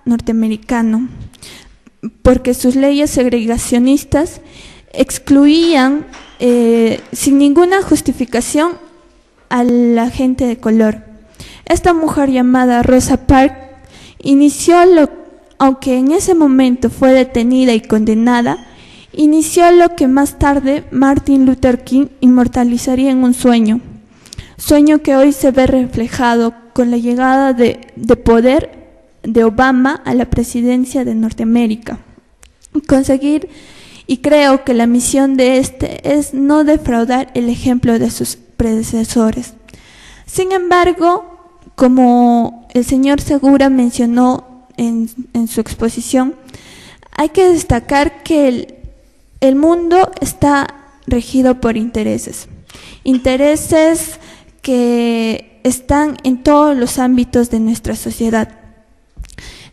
norteamericano, porque sus leyes segregacionistas excluían sin ninguna justificación a la gente de color. Esta mujer llamada Rosa Parks aunque en ese momento fue detenida y condenada, inició lo que más tarde Martin Luther King inmortalizaría en un sueño que hoy se ve reflejado con la llegada de poder de Obama a la presidencia de Norteamérica. Y creo que la misión de este es no defraudar el ejemplo de sus predecesores. Sin embargo, como el señor Segura mencionó en su exposición, hay que destacar que el mundo está regido por intereses que están en todos los ámbitos de nuestra sociedad.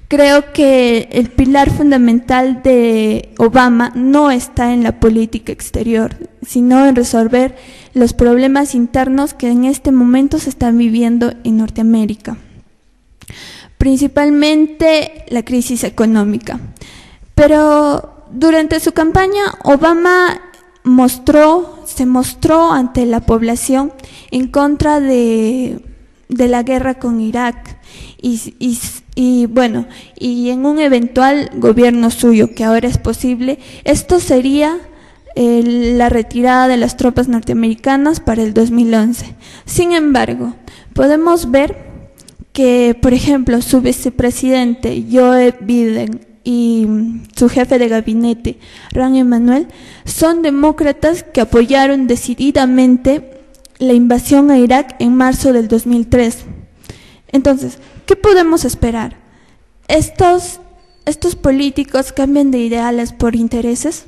Creo que el pilar fundamental de Obama no está en la política exterior, sino en resolver los problemas internos que en este momento se están viviendo en Norteamérica, principalmente la crisis económica. Pero durante su campaña, Obama se mostró ante la población en contra de la guerra con Irak y en un eventual gobierno suyo, que ahora es posible, esto sería la retirada de las tropas norteamericanas para el 2011. Sin embargo, podemos ver que, por ejemplo, su vicepresidente Joe Biden y su jefe de gabinete, Rahm Emanuel, son demócratas que apoyaron decididamente la invasión a Irak en marzo del 2003. Entonces, ¿qué podemos esperar? ¿Estos políticos cambian de ideales por intereses?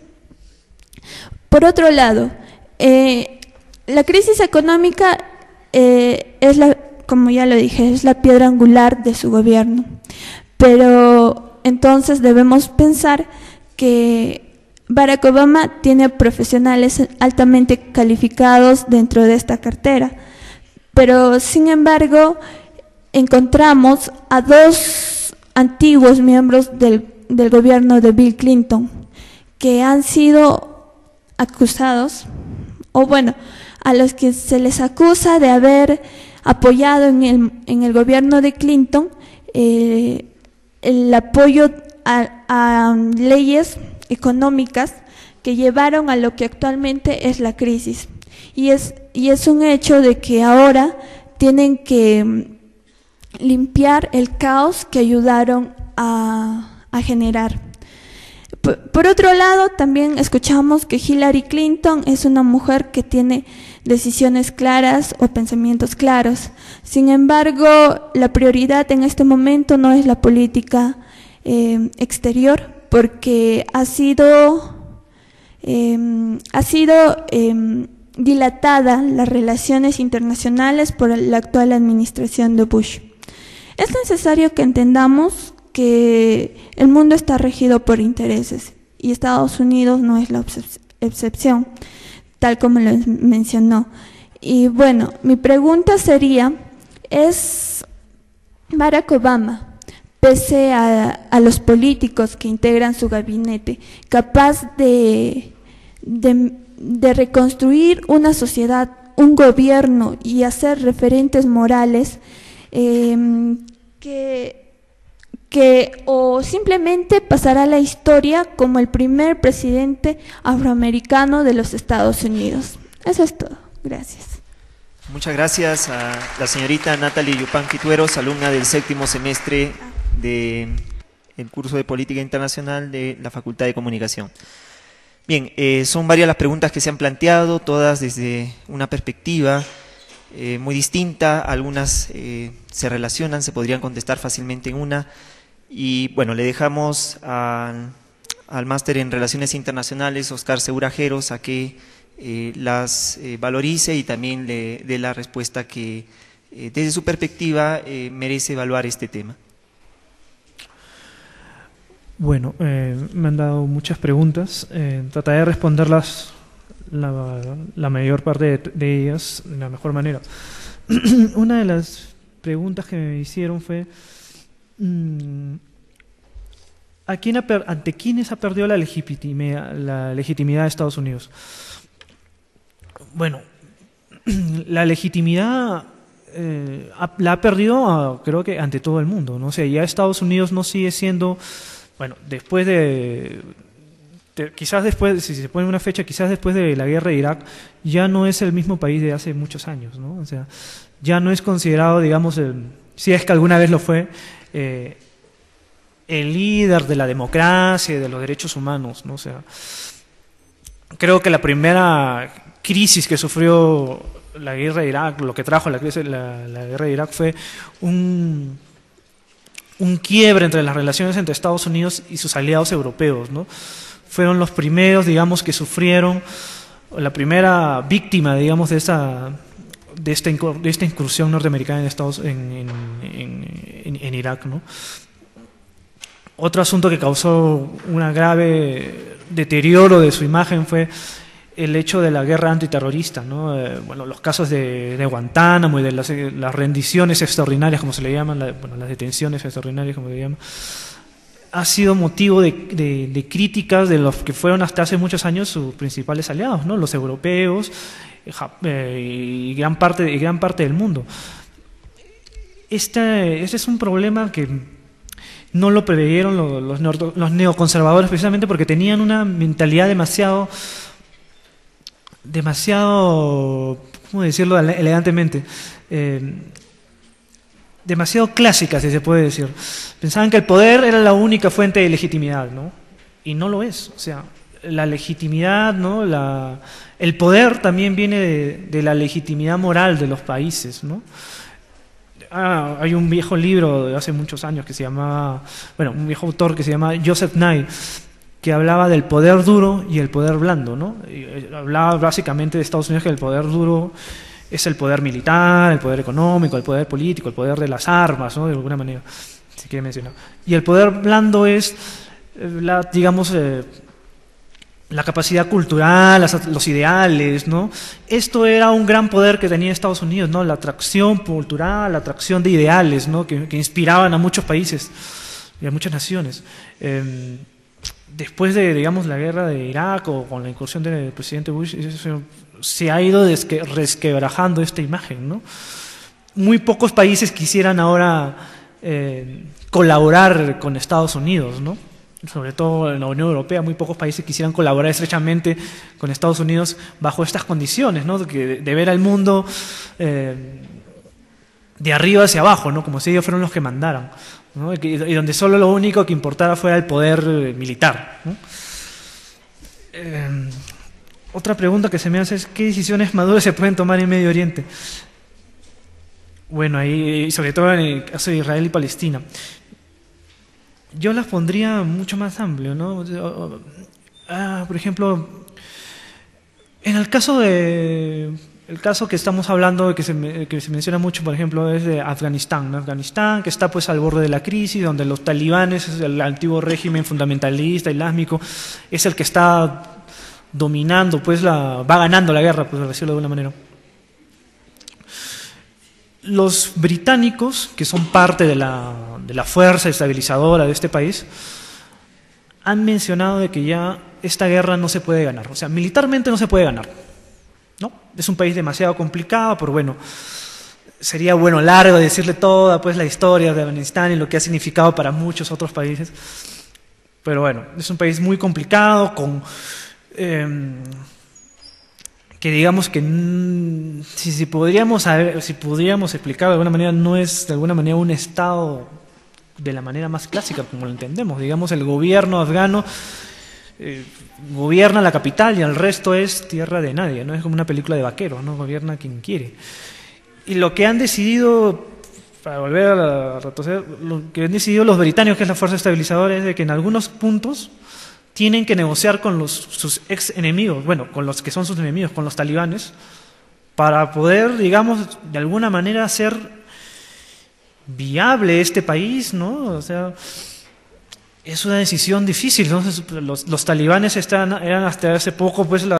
Por otro lado, la crisis económica como ya lo dije, es la piedra angular de su gobierno. Pero entonces debemos pensar que Barack Obama tiene profesionales altamente calificados dentro de esta cartera. Pero, sin embargo, encontramos a dos antiguos miembros del gobierno de Bill Clinton que han sido acusados, a los que se les acusa de haber apoyado en el gobierno de Clinton el apoyo a leyes económicas que llevaron a lo que actualmente es la crisis. Y es un hecho de que ahora tienen que limpiar el caos que ayudaron a generar. Por otro lado, también escuchamos que Hillary Clinton es una mujer que tiene decisiones claras o pensamientos claros. Sin embargo, la prioridad en este momento no es la política exterior, porque ha sido dilatada las relaciones internacionales por la actual administración de Bush. Es necesario que entendamos que el mundo está regido por intereses y Estados Unidos no es la excepción, tal como lo mencionó. Y bueno, mi pregunta sería, ¿es Barack Obama, pese a los políticos que integran su gabinete, capaz de reconstruir una sociedad, un gobierno y hacer referentes morales o simplemente pasará a la historia como el primer presidente afroamericano de los Estados Unidos? Eso es todo. Gracias. Muchas gracias a la señorita Natalie Yupanqui Tueros, alumna del 7º semestre del curso de Política Internacional de la Facultad de Comunicación. Bien, son varias las preguntas que se han planteado, todas desde una perspectiva muy distinta, algunas se relacionan, se podrían contestar fácilmente en una, y bueno, le dejamos al máster en Relaciones Internacionales, Oscar Segura Jeros, a que las valorice y también le dé la respuesta que desde su perspectiva merece evaluar este tema. Bueno, me han dado muchas preguntas, trataré de responderlas la mayor parte de ellas de la mejor manera. Una de las preguntas que me hicieron fue ¿ante quiénes ha perdido la legitimidad de Estados Unidos? Bueno, la legitimidad la ha perdido, creo que ante todo el mundo, ¿no? O sea, ya Estados Unidos no sigue siendo, bueno, quizás después, si se pone una fecha, quizás después de la guerra de Irak, ya no es el mismo país de hace muchos años, ¿no? O sea, ya no es considerado, digamos, si es que alguna vez lo fue, el líder de la democracia y de los derechos humanos, ¿no? O sea, creo que la primera crisis que sufrió la guerra de Irak, lo que trajo la guerra de Irak fue un quiebre entre las relaciones entre Estados Unidos y sus aliados europeos, ¿no? Fueron los primeros, digamos, que sufrieron, la primera víctima, digamos, de esta incursión norteamericana en Irak, ¿no? Otro asunto que causó un grave deterioro de su imagen fue el hecho de la guerra antiterrorista, ¿no? Bueno, los casos de Guantánamo y de las rendiciones extraordinarias, como se le llaman, las detenciones extraordinarias, como se le llaman, ha sido motivo de críticas de los que fueron hasta hace muchos años sus principales aliados, ¿no? Los europeos y gran parte del mundo. Este es un problema que no lo preveyeron los neoconservadores, precisamente porque tenían una mentalidad demasiado, ¿cómo decirlo elegantemente? Demasiado clásica, si se puede decir. Pensaban que el poder era la única fuente de legitimidad, ¿no? Y no lo es. O sea, la legitimidad, ¿no? El poder también viene de la legitimidad moral de los países, ¿no? Hay un viejo libro de hace muchos años que se llamaba, bueno, un viejo autor que se llama Joseph Nye, que hablaba del poder duro y el poder blando, ¿no? Y hablaba básicamente de Estados Unidos, que el poder duro es el poder militar, el poder económico, el poder político, el poder de las armas, ¿no? De alguna manera, si quiere mencionar. Y el poder blando es, digamos, la capacidad cultural, los ideales, ¿no? Esto era un gran poder que tenía Estados Unidos, ¿no? La atracción cultural, la atracción de ideales, ¿no? Que inspiraban a muchos países y a muchas naciones. Después de, digamos, la guerra de Irak o con la incursión del presidente Bush, se ha ido resquebrajando esta imagen, ¿no? Muy pocos países quisieran ahora colaborar con Estados Unidos, ¿no? Sobre todo en la Unión Europea, muy pocos países quisieran colaborar estrechamente con Estados Unidos bajo estas condiciones, ¿no? De ver al mundo de arriba hacia abajo, ¿no? Como si ellos fueran los que mandaran, ¿no? Y donde solo lo único que importara fuera el poder militar, ¿no? Otra pregunta que se me hace es: ¿qué decisiones maduras se pueden tomar en Medio Oriente? Bueno, ahí, sobre todo en el caso de Israel y Palestina, yo las pondría mucho más amplio, ¿no? Por ejemplo, en el caso que estamos hablando, que se menciona mucho, por ejemplo, es de Afganistán, ¿no? Afganistán, que está pues al borde de la crisis, donde los talibanes, el antiguo régimen fundamentalista islámico, es el que está dominando, pues va ganando la guerra, por decirlo de alguna manera. Los británicos, que son parte de la fuerza estabilizadora de este país, han mencionado de que ya esta guerra no se puede ganar. O sea, militarmente no se puede ganar, ¿no? Es un país demasiado complicado, pero bueno, sería bueno largo decirle toda pues la historia de Afganistán y lo que ha significado para muchos otros países. Pero bueno, es un país muy complicado, que digamos que si pudiéramos explicar de alguna manera, no es de alguna manera un Estado de la manera más clásica como lo entendemos. Digamos, el gobierno afgano gobierna la capital y el resto es tierra de nadie, ¿no? Es como una película de vaqueros, ¿no? Gobierna quien quiere. Y lo que han decidido, para volver a retroceder, lo que han decidido los británicos, que es la fuerza estabilizadora, es de que en algunos puntos tienen que negociar con sus ex enemigos, bueno, con los que son sus enemigos, con los talibanes, para poder, digamos, de alguna manera hacer viable este país, ¿no? O sea, es una decisión difícil, ¿no? Los talibanes eran hasta hace poco, pues,